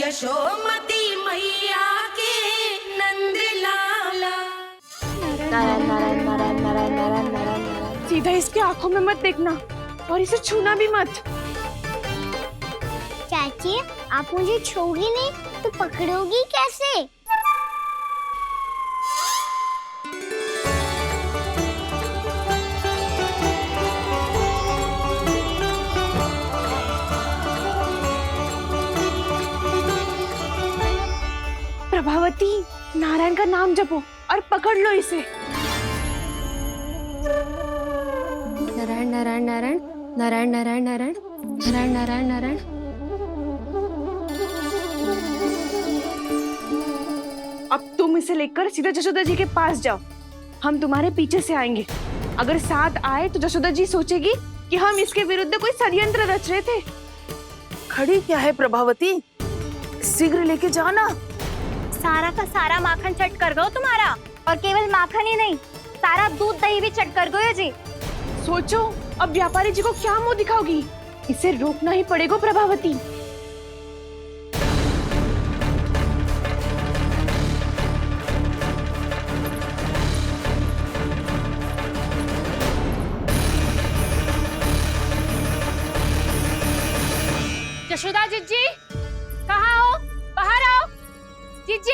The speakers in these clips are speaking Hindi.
यशोमती मैया के नंद लाला। नारायण नारायण नारायण नारायण नारायण नारायण नारायण। सीधा इसके आंखों में मत देखना और इसे छूना भी मत। चाची, आप मुझे छोगी नहीं तो पकड़ोगी कैसे? प्रभावती, नारायण का नाम जपो और पकड़ लो इसे। नारायण नारायण नारायण नारायण नारायण नारायण नारायण नारायण नारायण। अब तुम इसे लेकर सीधा जशोदा जी के पास जाओ, हम तुम्हारे पीछे से आएंगे। अगर साथ आए तो जशोदा जी सोचेगी कि हम इसके विरुद्ध कोई षड्यंत्र रच रहे थे। खड़ी क्या है प्रभावती, शीघ्र लेके जाना। सारा का सारा माखन चट कर गयो तुम्हारा, और केवल माखन ही नहीं, सारा दूध दही भी चट कर गयो जी। सोचो अब व्यापारी जी को क्या मुंह दिखाओगी। इसे रोकना ही पड़ेगा प्रभावती। यशोदा जीजी, कहाँ हो? बाहर आओ जीजी।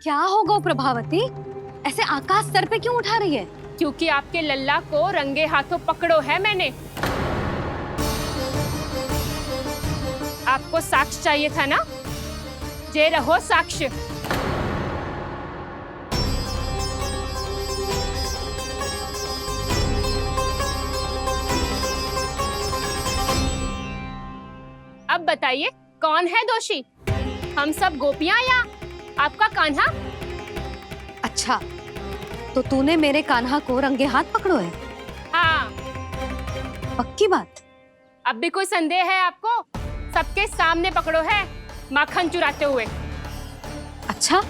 क्या होगा प्रभावती, ऐसे आकाश सर पे क्यों उठा रही है? क्योंकि आपके लल्ला को रंगे हाथों पकड़ो है मैंने। आपको साक्ष्य चाहिए था ना, जे रहो साक्ष्य। अब बताइए कौन है दोषी, हम सब गोपियां या आपका कान्हा? अच्छा, तो तूने मेरे कान्हा को रंगे हाथ पकड़ो है? हाँ। पक्की बात? अब भी कोई संदेह है आपको? सबके सामने पकड़ो है, माखन चुराते हुए। अच्छा,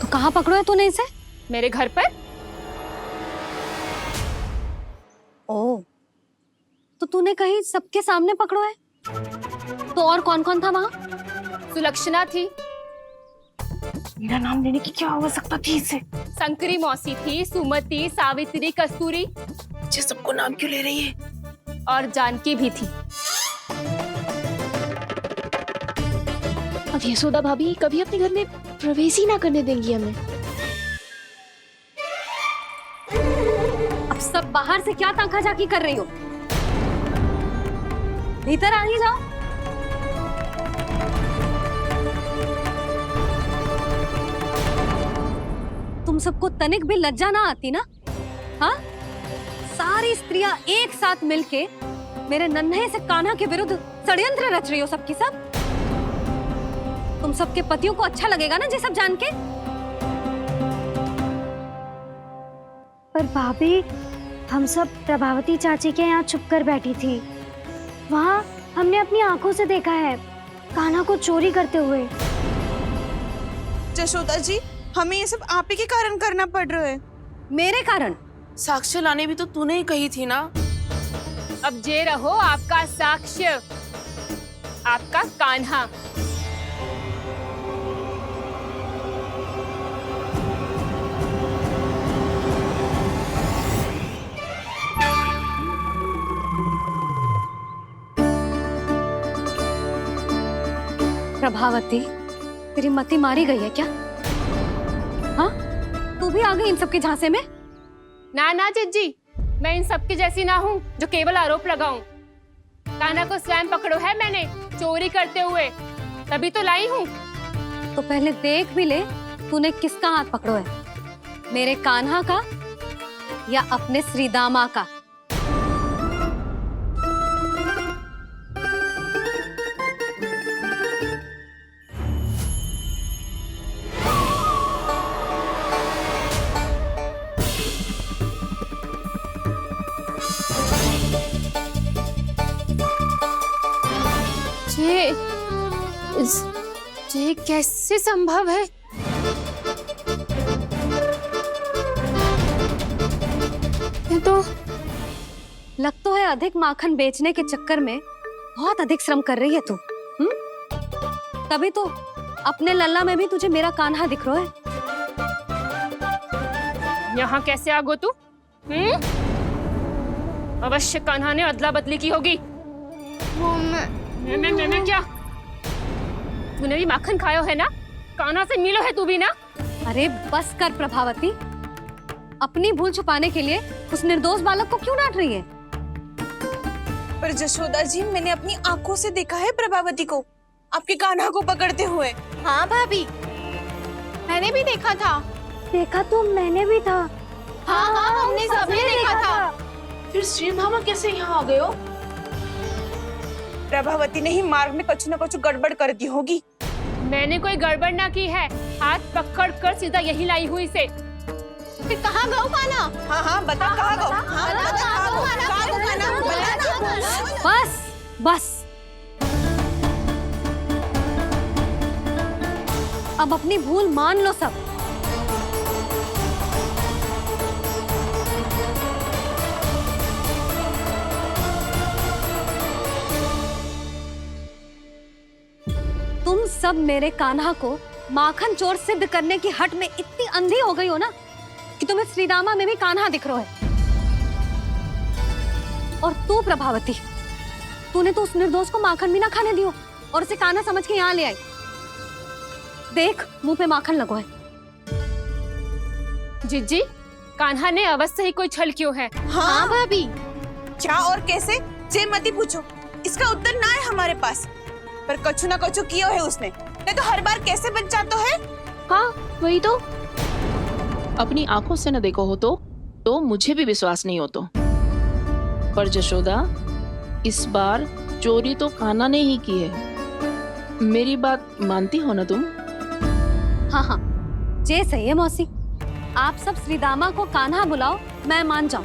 तो कहाँ पकड़ो है तूने इसे? मेरे घर पर। ओ, तो तूने कहीं सबके सामने पकड़ो है? तो और कौन कौन था वहाँ? सुलक्षणा थी। मेरा नाम लेने की क्या आवश्यकता थी इसे? संकरी मौसी थी, सुमति, सावित्री, कस्तूरी। ये सबको नाम क्यों ले रही है? और जानकी भी थी। अब यशोदा भाभी कभी अपने घर में प्रवेश ही ना करने देंगी हमें। अब सब बाहर से क्या ताका झाकी कर रही हो? भीतर आ ही जाओ। तुम सबको तनिक भी लज्जा ना आती ना? हाँ? सारी स्त्रियां एक साथ मिलके मेरे नन्हे से कान्हा के विरुद्ध षड्यंत्र रच रही हो सबकी सब। तुम सबके पतियों को अच्छा लगेगा ना ये सब जान के? पर भाभी, हम सब प्रभावती चाची के यहाँ छुप कर बैठी थी। वहाँ हमने अपनी आंखों से देखा है कान्हा को चोरी करते हुए। जशोदा जी, हमें ये सब आप ही के कारण करना पड़ रहा है। मेरे कारण? साक्ष्य लाने भी तो तूने ही कही थी ना। अब जे रहो आपका साक्ष्य, आपका कान्हा। प्रभावती, तेरी मति मारी गई है क्या? हाँ, तू भी आ गई इन सबके झांसे में? ना ना जीजी, मैं इन सबकी जैसी ना हूँ जो केवल आरोप लगाऊं। कान्हा को स्वयं पकड़ो है मैंने चोरी करते हुए, तभी तो लाई हूँ। तो पहले देख भी ले तूने किसका हाथ पकड़ो है, मेरे कान्हा का या अपने श्रीदामा का? जे ये कैसे संभव है? ये तो लग तो है अधिक माखन बेचने के चक्कर में बहुत अधिक श्रम कर रही है तू। तभी तो अपने लल्ला में भी तुझे मेरा कान्हा दिख रहा है। यहाँ कैसे आ गो तू? अवश्य कान्हा ने अदला बदली की होगी। मैं क्या? तूने भी माखन खायो है ना? कान्हा से मिलो है तू भी ना? अरे बस कर प्रभावती, अपनी भूल छुपाने के लिए उस निर्दोष बालक को क्यों डांट रही है? पर जशोदा जी, मैंने अपनी आंखों से देखा है प्रभावती को आपके कान्हा को पकड़ते हुए। हाँ भाभी, मैंने भी देखा था। देखा तो मैंने भी था। हाँ हाँ, हमने सबने देखा था। फिर श्रीधामा कैसे यहाँ आ गए हो? प्रभावती ने ही मार्ग में कुछ न कुछ गड़बड़ कर दी होगी। मैंने कोई गड़बड़ ना की है, हाथ पकड़ कर सीधा यही लाई हुई से। फिर कहाँ गौ कान्हा? हाँ हाँ, बता कहाँ गो? हाँ बता कहाँ गो? कहाँ गो कान्हा? बस बस, अब अपनी भूल मान लो सब। तुम सब मेरे कान्हा को माखन चोर सिद्ध करने की हट में इतनी अंधी हो गई हो ना कि तुम्हें श्रीदामा में भी कान्हा दिख रहा है। और तू प्रभावती, तूने तो उस निर्दोष को माखन भी ना खाने दियो और उसे कान्हा समझ के यहाँ ले आई। देख, मुंह पे माखन लगो है। जिज्जी, कान्हा ने अवश्य ही कोई छल क्यों है। हाँ भाभी, क्या और कैसे? जे मती पूछो, इसका उत्तर ना है हमारे पास। पर कछु ना कछु कियो है उसने, नहीं तो हर बार कैसे बच जाता है। हाँ वही तो। अपनी आंखों से न देखो हो तो मुझे भी विश्वास नहीं हो तो। पर जशोदा, इस बार चोरी तो कान्हा ने ही की है। मेरी बात मानती हो ना तुम? हाँ हाँ, जे सही है मौसी। आप सब श्रीदामा को कान्हा बुलाओ, मैं मान जाऊं।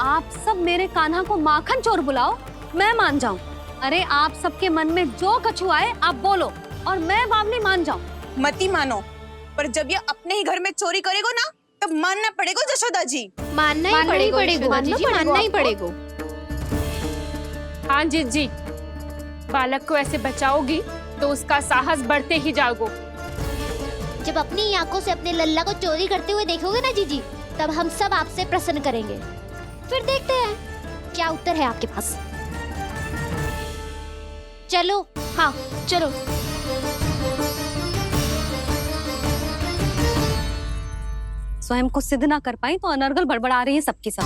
आप सब मेरे कान्हा को माखन चोर बुलाओ, मैं मान जाऊं। अरे आप सबके मन में जो कछु आए आप बोलो और मैं बावली मान जाऊं। मती मानो, पर जब ये अपने ही घर में चोरी करेगो ना, तब मानना पड़ेगा जशोदा जी। मानना ही पड़ेगा जी, मानना ही पड़ेगा। हाँ जिज्जी, बालक को ऐसे बचाओगी तो उसका साहस बढ़ते ही जाओगे। जब अपनी आंखों से अपने लल्ला को चोरी करते हुए देखोगे ना जीजी, तब हम सब आपसे प्रसन्न करेंगे। फिर देखते हैं क्या उत्तर है आपके पास। चलो। हाँ चलो। स्वयं को सिद्ध ना कर पाई तो अनर्गल बड़बड़ा रही है सबकी सब।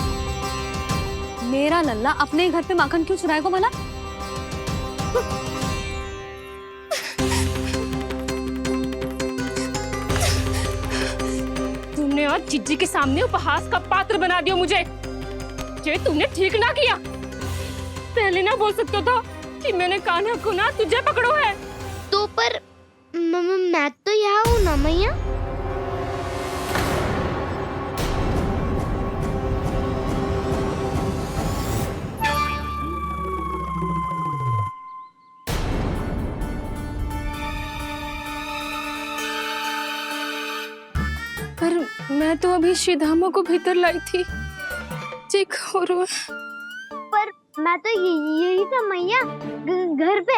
मेरा लल्ला अपने ही घर पे माखन क्यों चुराएगा भला? तुमने आज जिज्जी के सामने उपहास का पात्र बना दिया मुझे। ये तुमने ठीक ना किया। पहले ना बोल सकता था कि मैंने कान्हा को ना तुझे पकड़ो है। तो पर मैं तो यहाँ हूँ ना मैया। पर मैं तो अभी श्रीधामा को भीतर लाई थी। चेक हो रहा है। पर मैं तो यही था मैया, घर पे।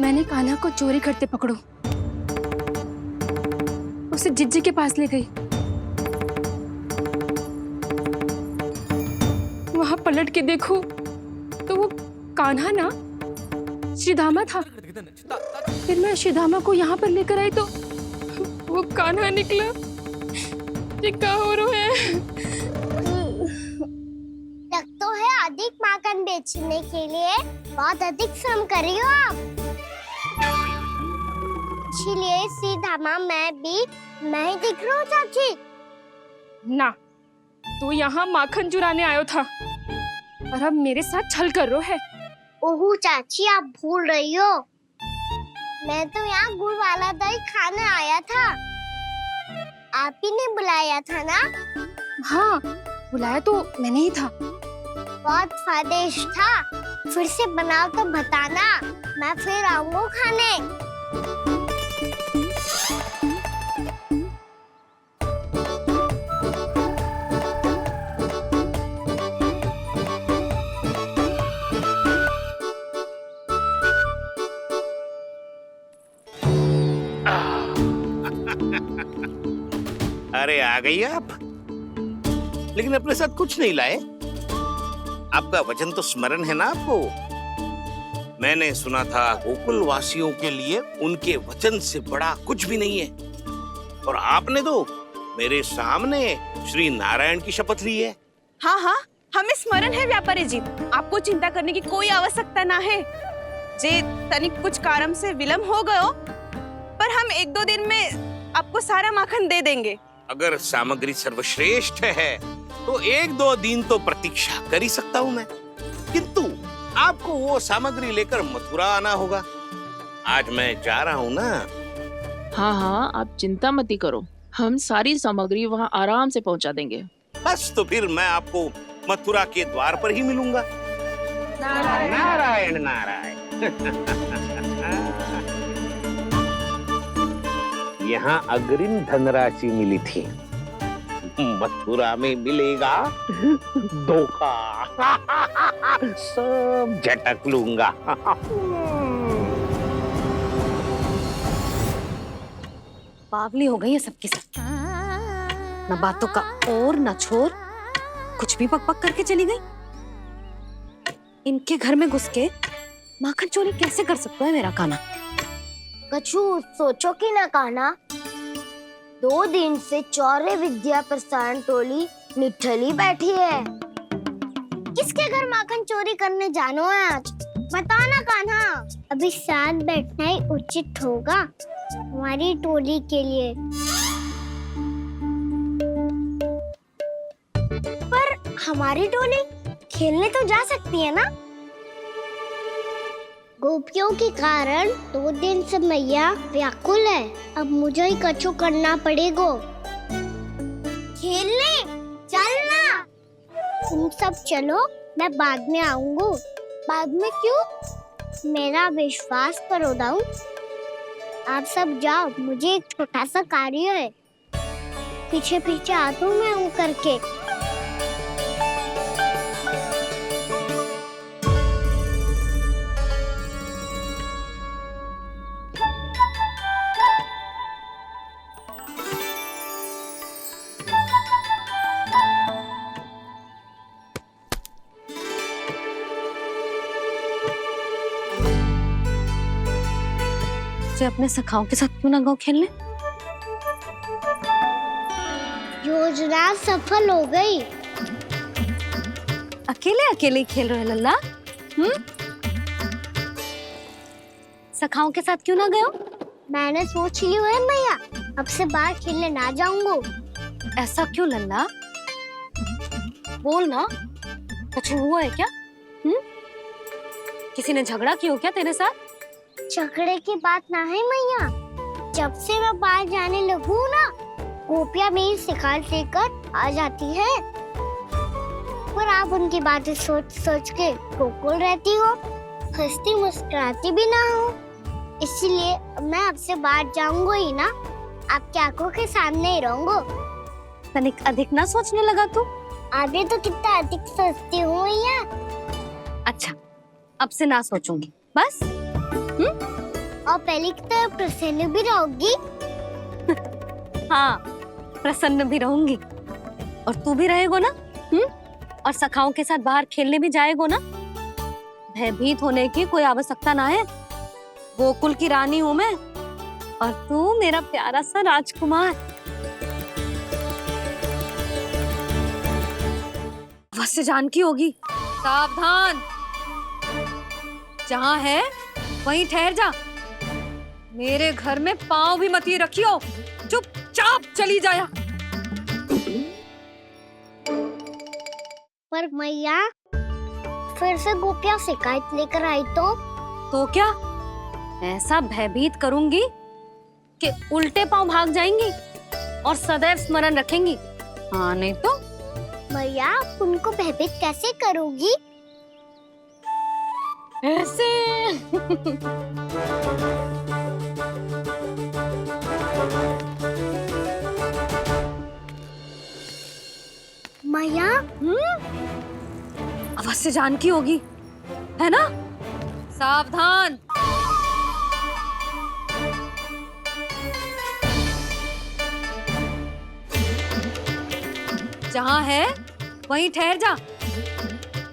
मैंने कान्हा को चोरी करते पकड़ो, उसे जिज्जी के पास ले गई। वहां पलट के देखो तो वो कान्हा ना श्रीधामा था। फिर मैं श्रीधामा को यहाँ पर लेकर आई तो वो कान्हा निकला। ये क्या हो रहा है? लग तो है अधिक माखन बेचने के लिए बहुत अधिक श्रम कर रही हो आप। इसलिए सीधामा मैं ही दिख रहा हूँ चाची। ना, तू यहाँ माखन चुराने आयो था और अब मेरे साथ छल कर रो है। ओह चाची, आप भूल रही हो। मैं तो यहाँ गुड़ वाला दही खाने आया था। आप ही ने बुलाया था ना? हाँ, बुलाया तो मैंने ही था। बहुत स्वादिष्ट था। फिर से बनाओ तो बताना, मैं फिर आऊंगा खाने। अरे आ गई आप, लेकिन अपने साथ कुछ नहीं लाए। आपका वचन तो स्मरण है ना आपको? मैंने सुना था गोकुल वासियों के लिए उनके वचन से बड़ा कुछ भी नहीं है, और आपने तो मेरे सामने श्री नारायण की शपथ ली है। हाँ हाँ, हमें स्मरण है व्यापारी जी, आपको चिंता करने की कोई आवश्यकता ना है। जे तनिक कुछ कारण से विलंब हो गयो, पर हम 1-2 दिन में आपको सारा माखन दे देंगे। अगर सामग्री सर्वश्रेष्ठ है तो 1-2 दिन तो प्रतीक्षा कर ही सकता हूँ मैं, किंतु आपको वो सामग्री लेकर मथुरा आना होगा। आज मैं जा रहा हूँ ना। हाँ हाँ, आप चिंता मत ही करो, हम सारी सामग्री वहाँ आराम से पहुँचा देंगे। बस तो फिर मैं आपको मथुरा के द्वार पर ही मिलूंगा। नारायण नारायण। यहाँ अग्रिम धनराशि मिली थी, मथुरा में मिलेगा धोखा। सब झटक लूंगा। बावली हो गई है सबकी सब, न बातों का और न छोर, कुछ भी पक पक करके चली गई। इनके घर में घुस के माखन चोरी कैसे कर सकता है मेरा काना? कछु सोचो कि ना कान्हा, 2 दिन से चौर्य विद्या प्रसारण टोली निठली बैठी है। किसके घर माखन चोरी करने जानो है आज? बताना कान्हा। अभी साथ बैठना ही उचित होगा हमारी टोली के लिए। पर हमारी टोली खेलने तो जा सकती है ना? गोपियों के कारण 2 दिन से मैया व्याकुल है, अब मुझे ही कछु करना पड़ेगा। खेलने चलना। तुम सब चलो, मैं बाद में आऊंगा। बाद में क्यों? मेरा विश्वास करो दाऊ। आप सब जाओ, मुझे एक छोटा सा कार्य है। पीछे पीछे आता हूँ मैं करके। अपने सखाओं के साथ क्यों ना गाँव खेलने? योजना सफल हो गई। अकेले अकेले ही खेल रहे लल्ला? सखाओं के साथ क्यों ना गए? मैंने सोच लिया है मैया, अब से बाहर खेलने ना जाऊंगा। ऐसा क्यों लल्ला? बोल ना, कुछ हुआ है क्या? किसी ने झगड़ा किया हो क्या तेरे साथ? झगड़े की बात ना है मैया, जब से मैं बाहर जाने लगू ना, गोपियां मेरी शिकायत लेकर आ जाती है। पर आप उनकी बातें सोच सोच के गोकुल रहती हो, हंसती मुस्कुराती भी ना हो। इसलिए मैं आपसे बाहर जाऊंगा ही ना, आपकी आंखों के सामने ही रहूंगा। तनिक अधिक ना सोचने लगा तू? आगे तो कितना अधिक सोचती हूँ मैया। अच्छा, अब से ना सोचूंगी बस। और पहले की तरह प्रसन्न भी रहोगी? हाँ, प्रसन्न भी रहूंगी। और तू भी रहेगा ना? और सखाओं के साथ बाहर खेलने भी जाएगा ना? भयभीत होने की कोई आवश्यकता ना है। गोकुल की रानी हूँ मैं, और तू मेरा प्यारा सा राजकुमार। वैसे जानकी होगी, सावधान, जहाँ है वहीं ठहर जा। मेरे घर में पाँव भी मत ही रखियो, चुपचाप चली जाया। पर मैया, फिर से गोपियां शिकायत लेकर आई तो क्या? ऐसा भयभीत करूंगी कि उल्टे पांव भाग जाएंगी और सदैव स्मरण रखेंगी। हाँ नहीं तो मैया आप उनको भयभीत कैसे करोगी? ऐसे मैया अवश्य जानकी होगी, है ना? सावधान। जहाँ है वहीं ठहर जा।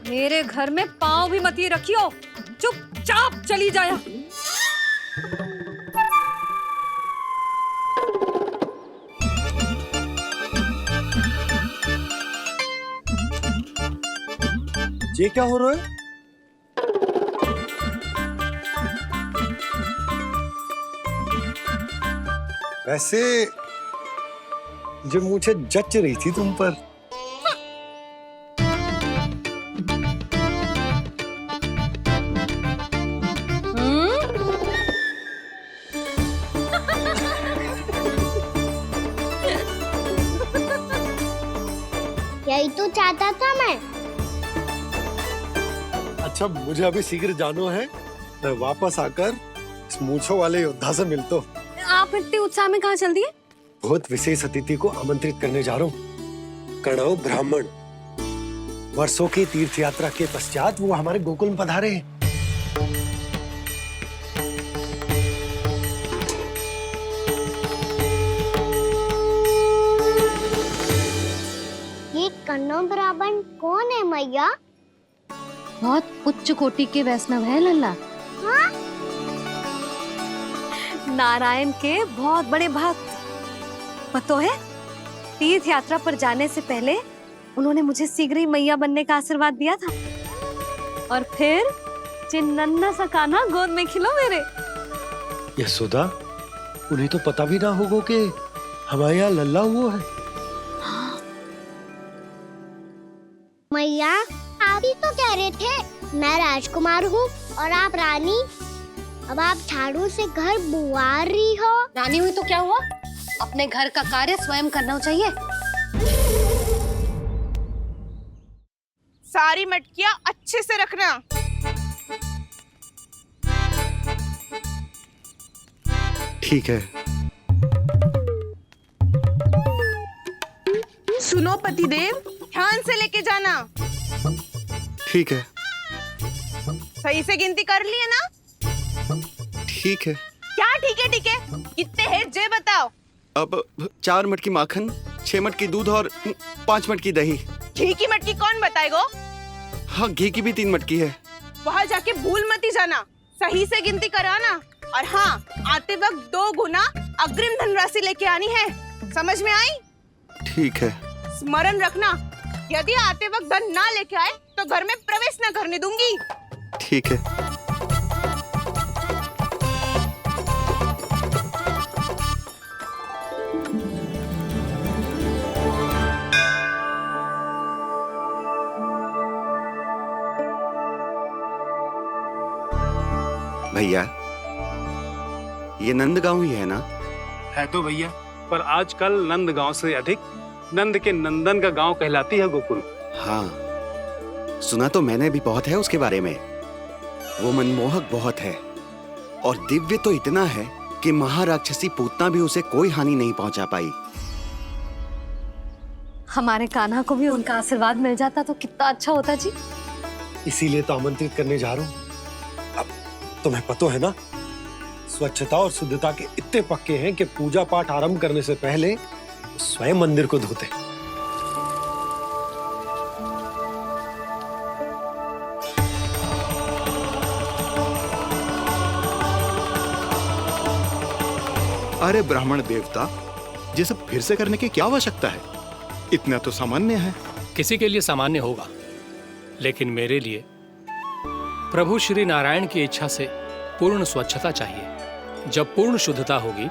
मेरे घर में पाँव भी मत ही रखियो, चुपचाप चली जाया। ये क्या हो रहा है? वैसे जो मुझे जच रही थी तुम पर। यही तो चाहता था मैं। अच्छा मुझे अभी शीघ्र जाना है, मैं वापस आकर इस मूंछों वाले योद्धा से मिलता हूँ। आप इतने उत्साह में कहाँ चल दिए? बहुत विशेष अतिथि को आमंत्रित करने जा रहा हूँ। कणव ब्राह्मण वर्षों की तीर्थ यात्रा के पश्चात वो हमारे गोकुल में पधारे हैं। ये कन्नौ ब्राह्मण कौन है मैया? बहुत उच्च कोटि के वैष्णव है लल्ला। हाँ? नारायण के बहुत बड़े भक्त। पतो है, तीर्थ यात्रा पर जाने से पहले उन्होंने मुझे शीघ्र ही मैया बनने का आशीर्वाद दिया था, और फिर चिन्नन्ना सा कान्हा गोद में खिलो मेरे। यशोदा, उन्हें तो पता भी ना होगा कि हमारे यहाँ लल्ला हुआ है। मैया आप ही तो कह रहे थे मैं राजकुमार हूँ और आप रानी। अब आप झाड़ू से घर बुआ रही हो। रानी हुई तो क्या हुआ? अपने घर का कार्य स्वयं करना चाहिए। सारी मटकियाँ अच्छे से रखना। ठीक है। सुनो पतिदेव, ध्यान से लेके जाना। ठीक है। सही से गिनती कर लिए ना? ठीक है। क्या ठीक है? ठीक है कितने हैं जे बताओ। अब 4 मटकी माखन, 6 मटकी दूध और 5 मटकी दही। घी की मटकी कौन बताएगा? हाँ, घी की भी 3 मटकी है। वहाँ जाके भूल मती जाना, सही से गिनती कराना। और हाँ, आते वक्त 2 गुना अग्रिम धनराशि लेके आनी है। समझ में आई? ठीक है। स्मरण रखना, यदि आते वक्त धन ना लेके आए तो घर में प्रवेश न करने दूंगी। ठीक है। भैया, ये नंदगांव ही है ना? है तो भैया, पर आजकल नंदगांव से अधिक नंद के नंदन का गांव कहलाती है गोकुल। हाँ, सुना तो मैंने भी बहुत है उसके बारे में। वो मनमोहक बहुत है और दिव्य तो इतना है कि महाराक्षसी पूतना भी उसे कोई हानि नहीं पहुंचा पाई। हमारे कान्हा को भी उनका आशीर्वाद मिल जाता तो कितना अच्छा होता जी। इसीलिए तो आमंत्रित करने जा रहा हूँ। अब तुम्हें पता है ना, स्वच्छता और शुद्धता के इतने पक्के हैं कि पूजा पाठ आरंभ करने से पहले स्वयं मंदिर को धोते। अरे ब्राह्मण देवता, ये सब फिर से करने की क्या आवश्यकता है? इतना तो सामान्य है। किसी के लिए सामान्य होगा, लेकिन मेरे लिए प्रभु श्री नारायण की इच्छा से पूर्ण स्वच्छता चाहिए। जब पूर्ण शुद्धता होगी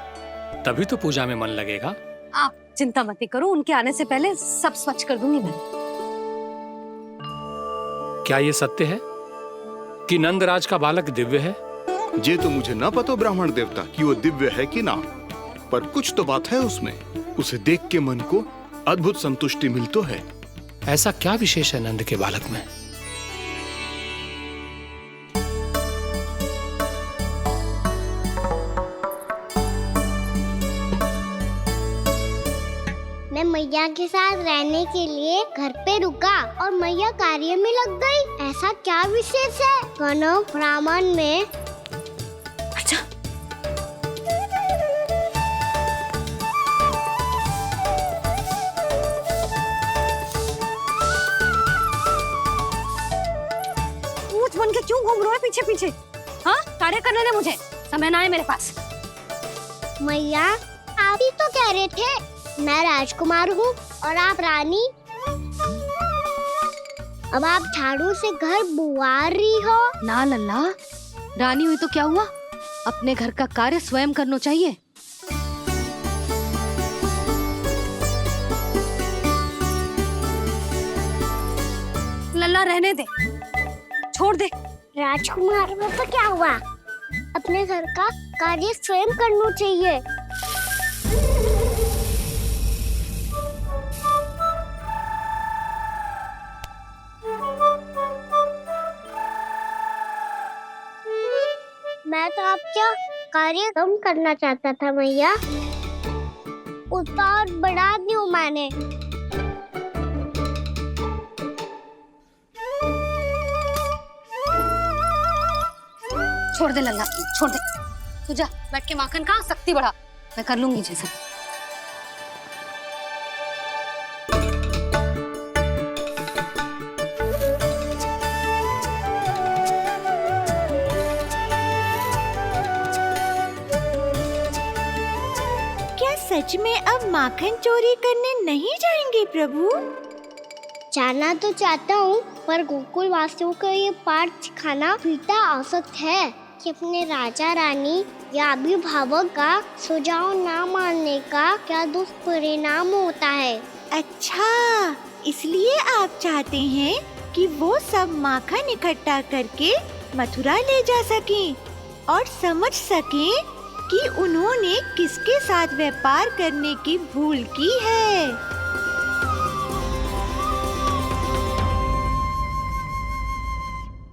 तभी तो पूजा में मन लगेगा। आप चिंता मत करो, उनके आने से पहले सब स्वच्छ कर दूंगी मैं। क्या ये सत्य है कि नंदराज का बालक दिव्य है? ये तो मुझे ना पता ब्राह्मण देवता कि वो दिव्य है कि ना, पर कुछ तो बात है उसमें। उसे देख के मन को अद्भुत संतुष्टि मिलती है। ऐसा क्या विशेष है नंद के बालक में? मैं मैया के साथ रहने के लिए घर पे रुका और मैया कार्य में लग गई। ऐसा क्या विशेष है वनो ब्राह्मण में? अच्छा, ऊँट बन के क्यों घूम रहे हो पीछे पीछे? हाँ, कार्य करने दे मुझे, समय ना है मेरे पास। मैया, आप ही तो कह रहे थे मैं राजकुमार हूँ और आप रानी। अब आप झाड़ू से घर बुआ रही हो। ना लल्ला, रानी हुई तो क्या हुआ? अपने घर का कार्य स्वयं करना चाहिए। लल्ला रहने दे, छोड़ दे। राजकुमार में तो क्या हुआ? अपने घर का कार्य स्वयं करना चाहिए। मैं तो आपका कार्य कम करना चाहता था मैया, उतना और बढ़ा दूं मैंने। छोड़ दे लल्ला, छोड़ दे। तू जा बैठ के माखन खा, शक्ति बढ़ा, मैं कर लूंगी जैसा। क्या सच में अब माखन चोरी करने नहीं जाएंगे प्रभु? जाना तो चाहता हूँ, पर गोकुल वासियों को ये पाठ सिखाना पिता आवश्यक है कि अपने राजा रानी या अभिभावक का सुझाव ना मानने का क्या दुष्परिणाम होता है। अच्छा, इसलिए आप चाहते हैं कि वो सब माखन इकट्ठा करके मथुरा ले जा सकें और समझ सकें कि उन्होंने किसके साथ व्यापार करने की भूल की है।